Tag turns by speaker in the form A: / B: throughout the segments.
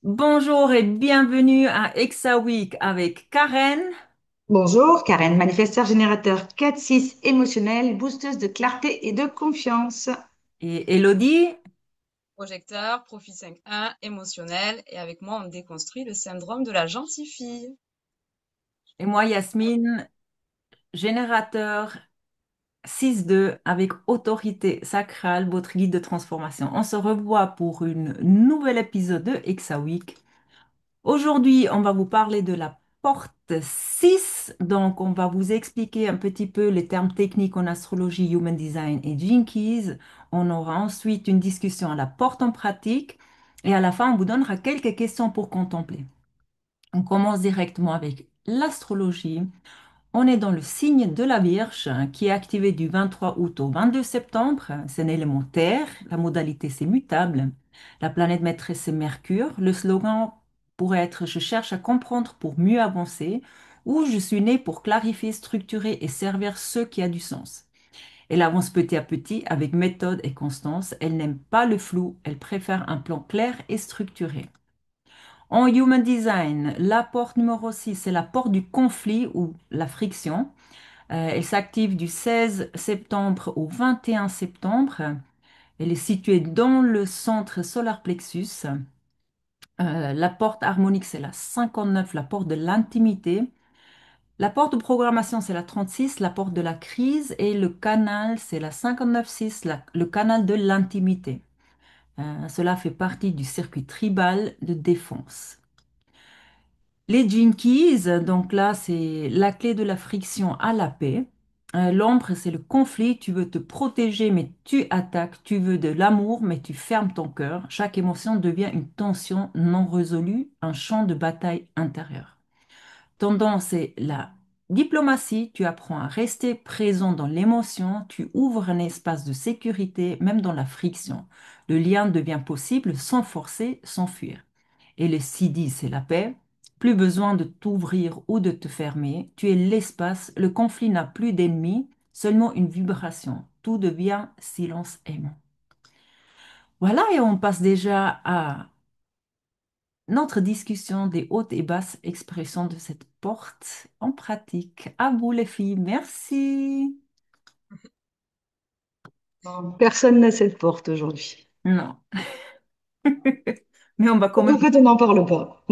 A: Bonjour et bienvenue à Exa Week avec Karen
B: Bonjour, Karen, manifesteur générateur 4-6 émotionnel, boosteuse de clarté et de confiance.
A: et Elodie.
C: Projecteur, profil 5.1, émotionnel, et avec moi, on déconstruit le syndrome de la gentille fille.
A: Et moi Yasmine, générateur 6-2 avec autorité sacrale, votre guide de transformation. On se revoit pour une nouvel épisode de Exa Week. Aujourd'hui, on va vous parler de la porte 6. Donc, on va vous expliquer un petit peu les termes techniques en astrologie, Human Design et Jinkies. On aura ensuite une discussion à la porte en pratique. Et à la fin, on vous donnera quelques questions pour contempler. On commence directement avec l'astrologie. On est dans le signe de la Vierge qui est activé du 23 août au 22 septembre. C'est un élément terre. La modalité, c'est mutable. La planète maîtresse, c'est Mercure. Le slogan pourrait être Je cherche à comprendre pour mieux avancer ou Je suis né pour clarifier, structurer et servir ce qui a du sens. Elle avance petit à petit avec méthode et constance. Elle n'aime pas le flou. Elle préfère un plan clair et structuré. En Human Design, la porte numéro 6, c'est la porte du conflit ou la friction. Elle s'active du 16 septembre au 21 septembre. Elle est située dans le centre solar plexus. La porte harmonique, c'est la 59, la porte de l'intimité. La porte de programmation, c'est la 36, la porte de la crise. Et le canal, c'est la 59-6, le canal de l'intimité. Cela fait partie du circuit tribal de défense. Les Jinkies, donc là, c'est la clé de la friction à la paix. L'ombre, c'est le conflit. Tu veux te protéger, mais tu attaques. Tu veux de l'amour, mais tu fermes ton cœur. Chaque émotion devient une tension non résolue, un champ de bataille intérieur. Tendance, c'est la diplomatie. Tu apprends à rester présent dans l'émotion. Tu ouvres un espace de sécurité, même dans la friction. Le lien devient possible sans forcer, sans fuir. Et le CD, c'est la paix. Plus besoin de t'ouvrir ou de te fermer. Tu es l'espace. Le conflit n'a plus d'ennemis, seulement une vibration. Tout devient silence aimant. Voilà, et on passe déjà à notre discussion des hautes et basses expressions de cette porte en pratique. À vous les filles, merci.
B: Personne n'a cette porte aujourd'hui.
A: Non, mais
B: Donc, en fait, on n'en parle pas.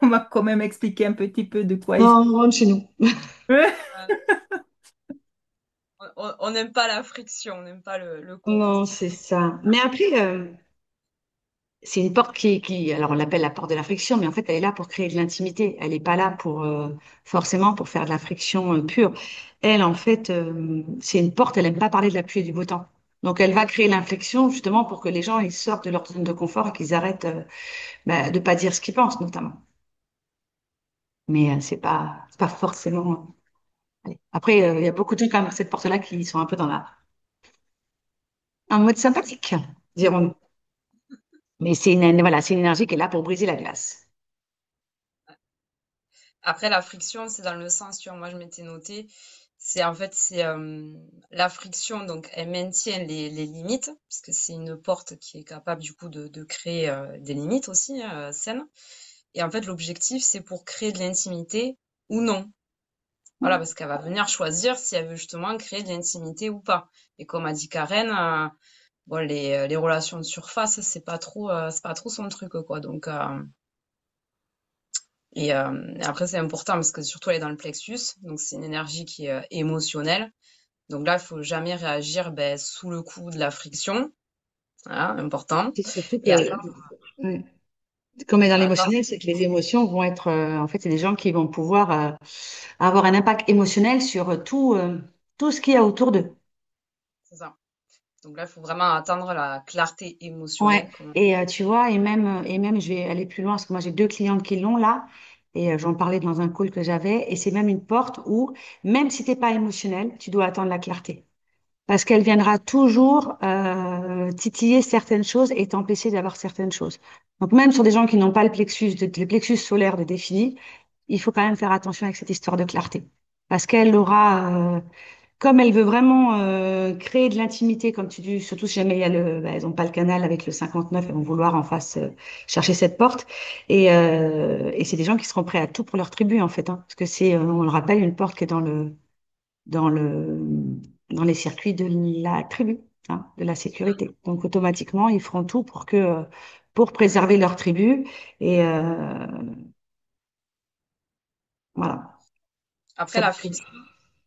A: on va quand même expliquer un petit peu de quoi il
B: Non, on rentre chez nous.
A: s'agit.
C: Voilà. On n'aime pas la friction, on n'aime pas le
B: Non,
C: conflit.
B: c'est ça. Mais après, c'est une porte alors on l'appelle la porte de la friction, mais en fait, elle est là pour créer de l'intimité. Elle n'est pas là pour forcément pour faire de la friction pure. Elle, en fait, c'est une porte. Elle n'aime pas parler de la pluie et du beau temps. Donc, elle va créer l'inflexion justement pour que les gens ils sortent de leur zone de confort et qu'ils arrêtent de pas dire ce qu'ils pensent, notamment. Mais c'est pas forcément. Allez. Après, il y a beaucoup de gens quand même à cette porte-là qui sont un peu dans un mode sympathique, dirons-nous. Mais voilà, c'est une énergie qui est là pour briser la glace.
C: Après, la friction, c'est dans le sens, tu vois, moi je m'étais noté, c'est la friction, donc elle maintient les limites, parce que c'est une porte qui est capable du coup de créer des limites aussi saines. Et en fait, l'objectif, c'est pour créer de l'intimité ou non. Voilà, parce qu'elle va venir choisir si elle veut justement créer de l'intimité ou pas. Et comme a dit Karen, bon, les relations de surface, c'est pas trop son truc, quoi. Donc, et après, c'est important parce que surtout, elle est dans le plexus. Donc, c'est une énergie qui est émotionnelle. Donc là, il faut jamais réagir ben, sous le coup de la friction. Voilà, important.
B: C'est surtout
C: Et
B: que, ouais, comme est dans
C: attends,
B: l'émotionnel, c'est que les émotions vont être, en fait, c'est des gens qui vont pouvoir avoir un impact émotionnel sur tout ce qu'il y a autour d'eux.
C: c'est ça. Donc là, il faut vraiment atteindre la clarté
B: Ouais.
C: émotionnelle. Comme...
B: Et tu vois, et même, je vais aller plus loin parce que moi j'ai deux clientes qui l'ont là, et j'en parlais dans un call que j'avais, et c'est même une porte où, même si t'es pas émotionnel, tu dois attendre la clarté. Parce qu'elle viendra toujours titiller certaines choses et t'empêcher d'avoir certaines choses. Donc même sur des gens qui n'ont pas le plexus solaire de défini, il faut quand même faire attention avec cette histoire de clarté. Parce qu'elle aura comme elle veut vraiment créer de l'intimité, comme tu dis, surtout si jamais il y a elles n'ont pas le canal avec le 59, elles vont vouloir en face chercher cette porte. Et c'est des gens qui seront prêts à tout pour leur tribu, en fait, hein, parce que c'est, on le rappelle, une porte qui est dans le, dans les circuits de la tribu, hein, de la sécurité. Donc automatiquement, ils feront tout pour préserver leur tribu. Et voilà.
C: Après,
B: Ça
C: la
B: peut-
C: friction,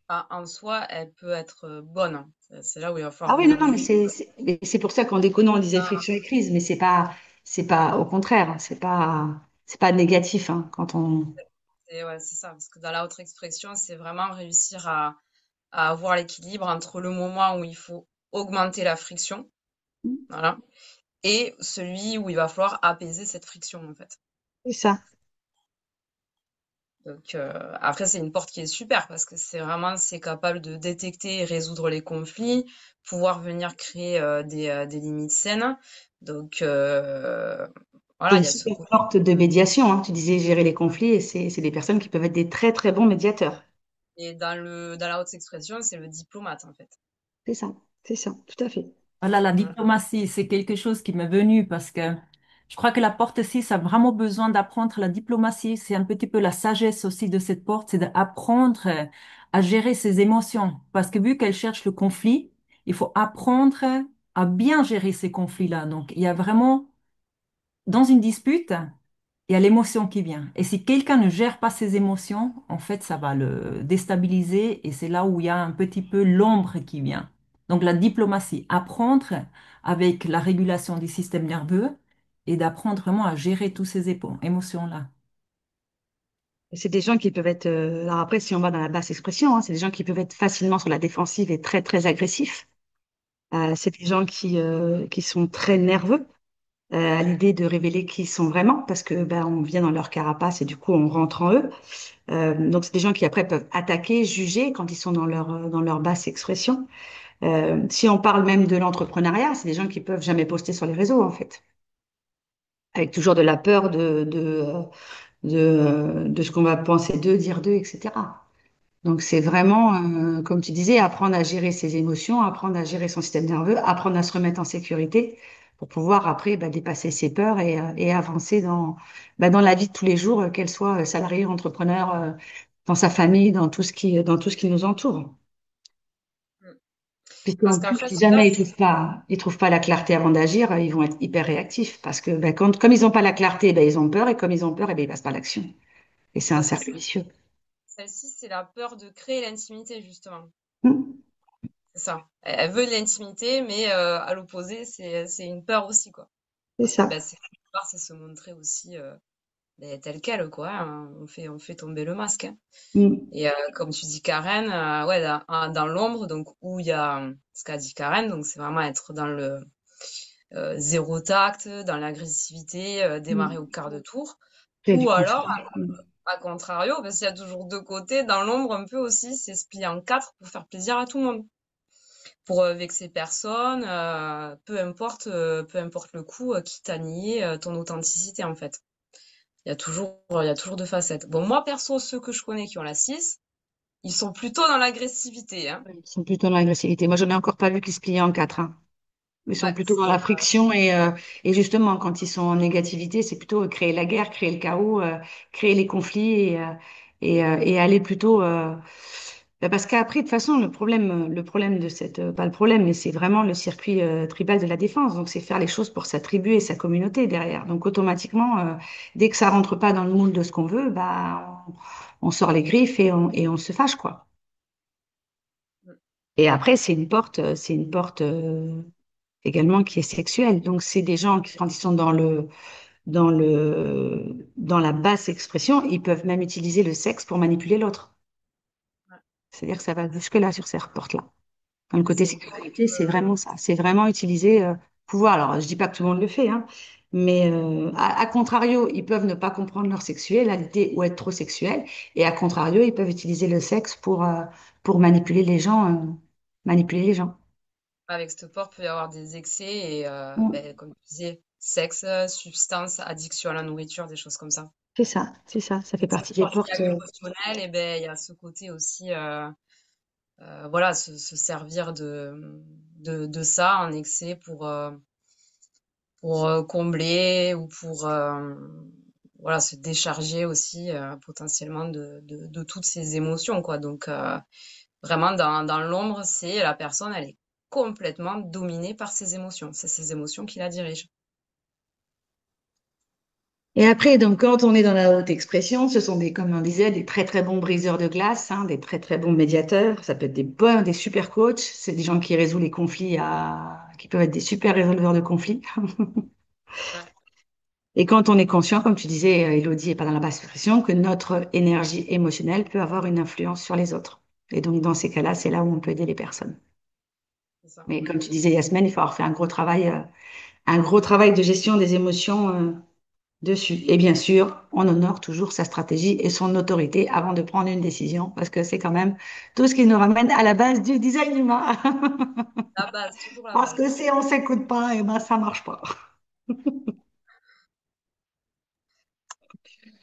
C: en soi, elle peut être bonne, hein. C'est là où il va
B: Ah
C: falloir
B: oui, non, non, mais
C: mesurer.
B: c'est pour ça qu'en déconnant, on disait friction et crise, mais c'est pas, au contraire, hein, c'est pas négatif, hein, quand on.
C: Et ouais, c'est ça, parce que dans la haute expression, c'est vraiment réussir à avoir l'équilibre entre le moment où il faut augmenter la friction, voilà, et celui où il va falloir apaiser cette friction, en fait.
B: C'est ça.
C: Donc, après, c'est une porte qui est super parce que c'est capable de détecter et résoudre les conflits, pouvoir venir créer des limites saines. Donc,
B: C'est
C: voilà,
B: une
C: il y a ce
B: super
C: côté.
B: porte de médiation, hein. Tu disais gérer les conflits et c'est des personnes qui peuvent être des très, très bons médiateurs.
C: Et dans la haute expression, c'est le diplomate, en fait.
B: C'est ça, tout à fait.
A: Voilà, la
C: Voilà.
A: diplomatie, c'est quelque chose qui m'est venu parce que je crois que la porte 6 a vraiment besoin d'apprendre la diplomatie. C'est un petit peu la sagesse aussi de cette porte, c'est d'apprendre à gérer ses émotions. Parce que vu qu'elle cherche le conflit, il faut apprendre à bien gérer ces conflits-là. Donc, il y a vraiment, dans une dispute, il y a l'émotion qui vient. Et si quelqu'un ne gère pas ses émotions, en fait, ça va le déstabiliser et c'est là où il y a un petit peu l'ombre qui vient. Donc la diplomatie, apprendre avec la régulation du système nerveux et d'apprendre vraiment à gérer tous ces émotions-là.
B: Et c'est des gens qui peuvent être, alors après, si on va dans la basse expression, hein, c'est des gens qui peuvent être facilement sur la défensive et très, très agressifs. C'est des gens qui sont très nerveux à l'idée de révéler qui ils sont vraiment, parce que ben, on vient dans leur carapace et du coup, on rentre en eux. Donc, c'est des gens qui après peuvent attaquer, juger quand ils sont dans leur basse expression. Si on parle même de l'entrepreneuriat, c'est des gens qui peuvent jamais poster sur les réseaux, en fait, avec toujours de la peur de ce qu'on va penser d'eux, dire d'eux, etc. Donc, c'est vraiment, comme tu disais, apprendre à gérer ses émotions, apprendre à gérer son système nerveux, apprendre à se remettre en sécurité pour pouvoir après bah, dépasser ses peurs et avancer dans la vie de tous les jours, qu'elle soit salarié, entrepreneur, dans sa famille, dans tout ce qui nous entoure.
C: Mm.
B: Puisqu'en
C: Parce
B: plus,
C: qu'après,
B: si
C: c'est ça,
B: jamais ils trouvent pas la clarté avant d'agir, ils vont être hyper réactifs. Parce que ben, comme ils n'ont pas la clarté, ben, ils ont peur. Et comme ils ont peur, eh ben, ils passent pas à l'action. Et c'est un
C: bah, c'est ça.
B: cercle vicieux.
C: Celle-ci, c'est la peur de créer l'intimité, justement.
B: Hmm.
C: C'est ça. Elle veut de l'intimité, mais à l'opposé, c'est une peur aussi, quoi.
B: C'est
C: Parce que
B: ça.
C: bah, c'est quelque part, c'est se montrer aussi tel quel, quoi, hein. On fait tomber le masque, hein.
B: Hmm.
C: Et comme tu dis, Karen, ouais, dans l'ombre, donc où il y a ce qu'a dit Karen, donc c'est vraiment être dans le zéro tact, dans l'agressivité, démarrer
B: Hmm.
C: au quart de tour.
B: Créer du
C: Ou alors,
B: conflit. Hmm.
C: à contrario, parce qu'il y a toujours deux côtés, dans l'ombre, un peu aussi, c'est se plier en quatre pour faire plaisir à tout le monde. Pour vexer personne, peu importe le coup, quitte à nier ton authenticité, en fait. Il y a toujours deux facettes. Bon, moi, perso, ceux que je connais qui ont la 6, ils sont plutôt dans l'agressivité, hein.
B: Ils sont plutôt dans l'agressivité. Moi, j'en ai encore pas vu qui se plient en quatre, hein. Ils sont
C: Ouais,
B: plutôt dans la friction et justement, quand ils sont en négativité, c'est plutôt créer la guerre, créer le chaos, créer les conflits et aller plutôt. Parce qu'après, de toute façon, le problème de cette, pas le problème, mais c'est vraiment le circuit tribal de la défense. Donc, c'est faire les choses pour sa tribu et sa communauté derrière. Donc, automatiquement, dès que ça rentre pas dans le moule de ce qu'on veut, bah, on sort les griffes et on se fâche, quoi. Et après, c'est une porte également qui est sexuelle. Donc, c'est des gens qui, quand ils sont dans la basse expression, ils peuvent même utiliser le sexe pour manipuler l'autre.
C: ouais.
B: C'est-à-dire que ça va jusque-là sur ces portes-là. Dans le côté
C: C'est une
B: sécurité, c'est vraiment ça. C'est vraiment utiliser pouvoir. Alors, je dis pas que tout le monde le fait, hein, mais à contrario, ils peuvent ne pas comprendre leur sexualité ou être trop sexuels. Et à contrario, ils peuvent utiliser le sexe pour manipuler les gens.
C: avec cette porte, peut y avoir des excès et,
B: Mm.
C: ben, comme tu disais, sexe, substance, addiction à la nourriture, des choses comme ça.
B: C'est ça. Ça fait
C: Cette
B: partie des
C: porte qui
B: portes.
C: a l'émotionnel, et ben, il y a ce côté aussi voilà, se servir de ça en excès pour combler ou pour voilà, se décharger aussi potentiellement de toutes ces émotions, quoi. Donc, vraiment, dans l'ombre, c'est la personne, elle est complètement dominée par ses émotions. C'est ses émotions qui la dirigent.
B: Et après, donc, quand on est dans la haute expression, ce sont des, comme on disait, des très très bons briseurs de glace, hein, des très très bons médiateurs. Ça peut être des bons, des super coachs. C'est des gens qui résolvent les conflits qui peuvent être des super résolveurs de conflits.
C: Ouais,
B: Et quand on est conscient, comme tu disais, Elodie, et pas dans la basse expression, que notre énergie émotionnelle peut avoir une influence sur les autres. Et donc, dans ces cas-là, c'est là où on peut aider les personnes.
C: c'est ça.
B: Mais comme tu disais, Yasmine, il faut avoir fait un gros travail de gestion des émotions, dessus. Et bien sûr, on honore toujours sa stratégie et son autorité avant de prendre une décision, parce que c'est quand même tout ce qui nous ramène à la base du design humain.
C: La base, toujours la
B: Parce
C: base.
B: que si on s'écoute pas, et ben ça marche pas.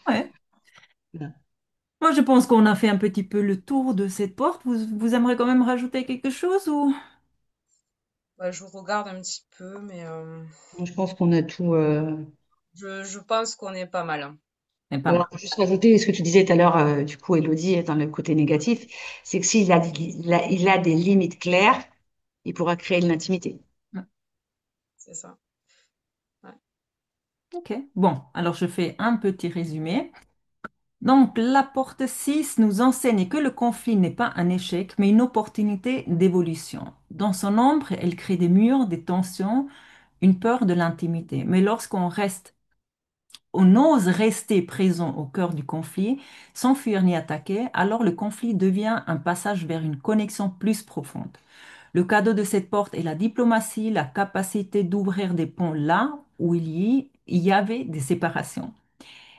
A: Ouais. Moi, je pense qu'on a fait un petit peu le tour de cette porte. Vous aimeriez quand même rajouter quelque chose ou...
C: Ouais, je regarde un petit peu, mais
B: Je pense qu'on a tout.
C: je pense qu'on est pas mal, hein.
A: Mais pas
B: Alors,
A: mal.
B: juste rajouter ce que tu disais tout à l'heure, du coup, Elodie, dans le côté négatif, c'est que s'il a, il a des limites claires, il pourra créer de l'intimité.
C: C'est ça. Ouais.
A: Ok. Bon, alors je fais un petit résumé. Donc, la porte 6 nous enseigne que le conflit n'est pas un échec, mais une opportunité d'évolution. Dans son ombre, elle crée des murs, des tensions, une peur de l'intimité. Mais lorsqu'on reste, on ose rester présent au cœur du conflit, sans fuir ni attaquer, alors le conflit devient un passage vers une connexion plus profonde. Le cadeau de cette porte est la diplomatie, la capacité d'ouvrir des ponts là où il y avait des séparations.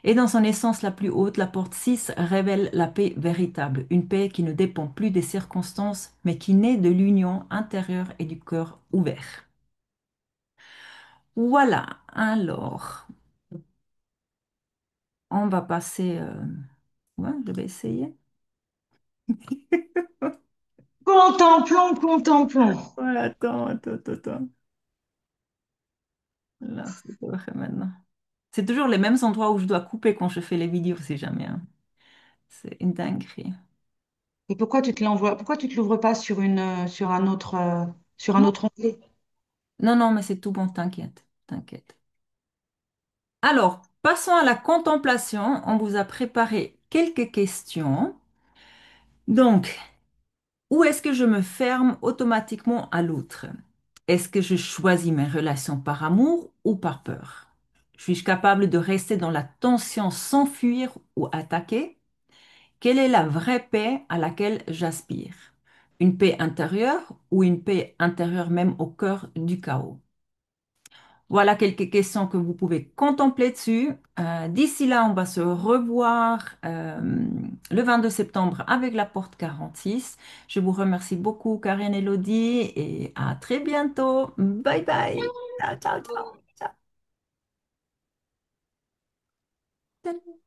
A: Et dans son essence la plus haute, la porte 6 révèle la paix véritable, une paix qui ne dépend plus des circonstances, mais qui naît de l'union intérieure et du cœur ouvert. Voilà, alors, on va passer... ouais, je vais essayer.
B: Contemplons, contemplons.
A: Ouais, attends. Là, c'est pas vrai maintenant. C'est toujours les mêmes endroits où je dois couper quand je fais les vidéos, si jamais, hein. C'est une dinguerie.
B: Et pourquoi tu te l'envoies, pourquoi tu te l'ouvres pas sur sur un autre onglet?
A: Non, non, mais c'est tout bon, t'inquiète. Alors, passons à la contemplation. On vous a préparé quelques questions. Donc, où est-ce que je me ferme automatiquement à l'autre? Est-ce que je choisis mes relations par amour ou par peur? Suis-je capable de rester dans la tension sans fuir ou attaquer? Quelle est la vraie paix à laquelle j'aspire? Une paix intérieure ou une paix intérieure même au cœur du chaos? Voilà quelques questions que vous pouvez contempler dessus. D'ici là, on va se revoir le 22 septembre avec la porte 46. Je vous remercie beaucoup, Karine et Elodie, et à très bientôt. Bye bye. Ciao.
C: Oh.
A: Ciao.